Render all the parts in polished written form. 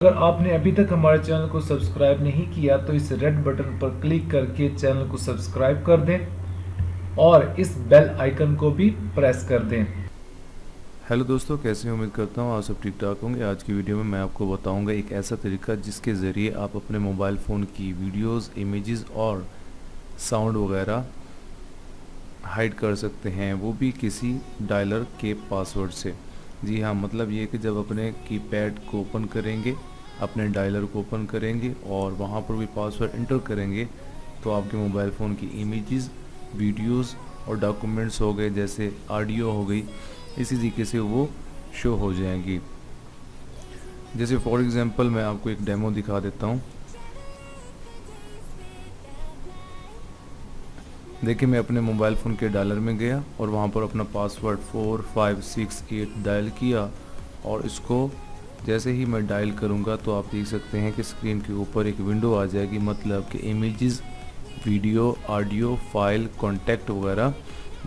अगर आपने अभी तक हमारे चैनल को सब्सक्राइब नहीं किया तो इस रेड बटन पर क्लिक करके चैनल को सब्सक्राइब कर दें और इस बेल आइकन को भी प्रेस कर दें। हेलो दोस्तों, कैसे हैं? उम्मीद करता हूँ आप सब ठीक ठाक होंगे। आज की वीडियो में मैं आपको बताऊंगा एक ऐसा तरीका जिसके ज़रिए आप अपने मोबाइल फ़ोन की वीडियोस, इमेजेस और साउंड वगैरह हाइड कर सकते हैं, वो भी किसी डायलर के पासवर्ड से। जी हाँ, मतलब ये कि जब अपने कीपैड को ओपन करेंगे, अपने डायलर को ओपन करेंगे और वहाँ पर भी पासवर्ड इंटर करेंगे तो आपके मोबाइल फ़ोन की इमेजेस, वीडियोस और डॉक्यूमेंट्स हो गए, जैसे ऑडियो हो गई, इसी तरीके से वो शो हो जाएंगी। जैसे फॉर एग्जांपल मैं आपको एक डेमो दिखा देता हूँ। देखिए, मैं अपने मोबाइल फ़ोन के डायलर में गया और वहाँ पर अपना पासवर्ड 4568 डायल किया और इसको जैसे ही मैं डायल करूँगा तो आप देख सकते हैं कि स्क्रीन के ऊपर एक विंडो आ जाएगी, मतलब कि images, video, audio, file, contact वगैरह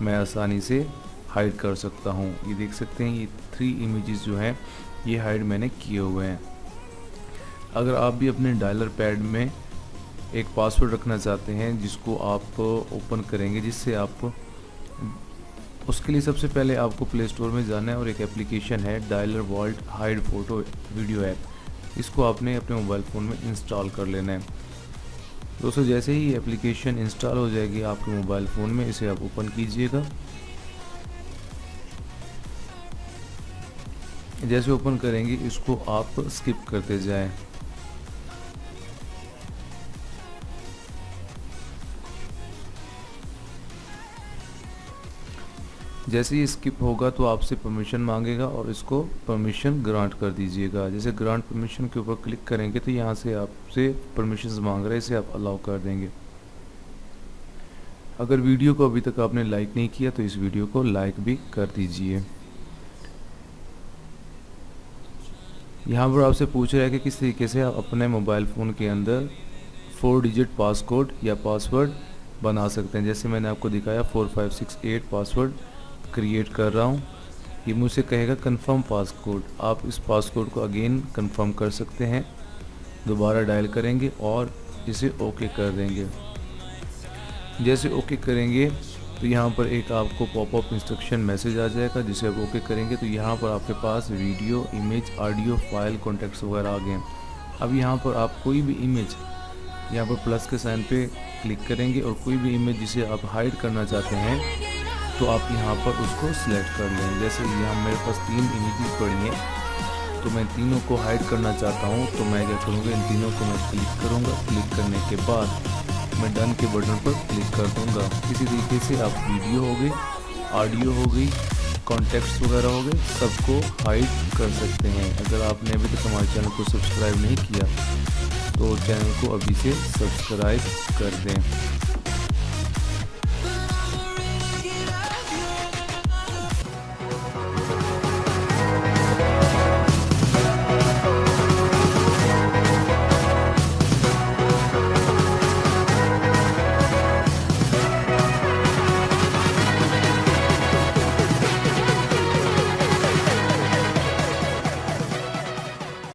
मैं आसानी से हाइड कर सकता हूँ। ये देख सकते हैं, ये 3 इमेजेस जो हैं ये हाइड मैंने किए हुए हैं। अगर आप भी अपने डायलर पैड में एक पासवर्ड रखना चाहते हैं जिसको आप ओपन करेंगे, जिससे आप, उसके लिए सबसे पहले आपको प्ले स्टोर में जाना है और एक एप्लीकेशन है dialer vault hide photo video app. इसको आपने अपने मोबाइल फ़ोन में इंस्टॉल कर लेना है। दोस्तों, जैसे ही एप्लीकेशन इंस्टॉल हो जाएगी आपके मोबाइल फ़ोन में, इसे आप ओपन कीजिएगा। जैसे ओपन करेंगे इसको आप स्किप करते जाएं। जैसे ही स्किप होगा तो आपसे परमिशन मांगेगा और इसको परमिशन ग्रांट कर दीजिएगा। जैसे ग्रांट परमिशन के ऊपर क्लिक करेंगे तो यहाँ से आपसे परमिशंस मांग रहा है, इसे आप अलाउ कर देंगे। अगर वीडियो को अभी तक आपने लाइक नहीं किया तो इस वीडियो को लाइक भी कर दीजिए। यहाँ पर आपसे पूछ रहा है कि किस तरीके से आप अपने मोबाइल फ़ोन के अंदर 4 डिजिट पासकोड या पासवर्ड बना सकते हैं। जैसे मैंने आपको दिखाया 4568 पासवर्ड क्रिएट कर रहा हूँ। ये मुझसे कहेगा कंफर्म पासकोड। आप इस पासकोड को अगेन कंफर्म कर सकते हैं, दोबारा डायल करेंगे और इसे ओके कर देंगे। जैसे ओके करेंगे तो यहाँ पर एक आपको पॉपअप इंस्ट्रक्शन मैसेज आ जाएगा, जिसे आप ओके करेंगे तो यहाँ पर आपके पास video, image, audio, file, contacts वगैरह आ गए। अब यहाँ पर आप कोई भी इमेज, यहाँ पर प्लस के साइन पे क्लिक करेंगे और कोई भी इमेज जिसे आप हाइड करना चाहते हैं तो आप यहाँ पर उसको सिलेक्ट कर लें। जैसे यहाँ मेरे पास 3 इमेजेस पड़ी हैं तो मैं तीनों को हाइड करना चाहता हूँ, तो मैं क्या करूँगा, इन तीनों को मैं क्लिक करूँगा। क्लिक करने के बाद मैं डन के बटन पर क्लिक कर दूँगा। इसी तरीके से आप वीडियो हो गई, ऑडियो हो गई, कॉन्टैक्ट्स वगैरह हो गए, सबको हाइड कर सकते हैं। अगर आपने अभी तक हमारे चैनल को सब्सक्राइब नहीं किया तो चैनल को अभी से सब्सक्राइब कर दें।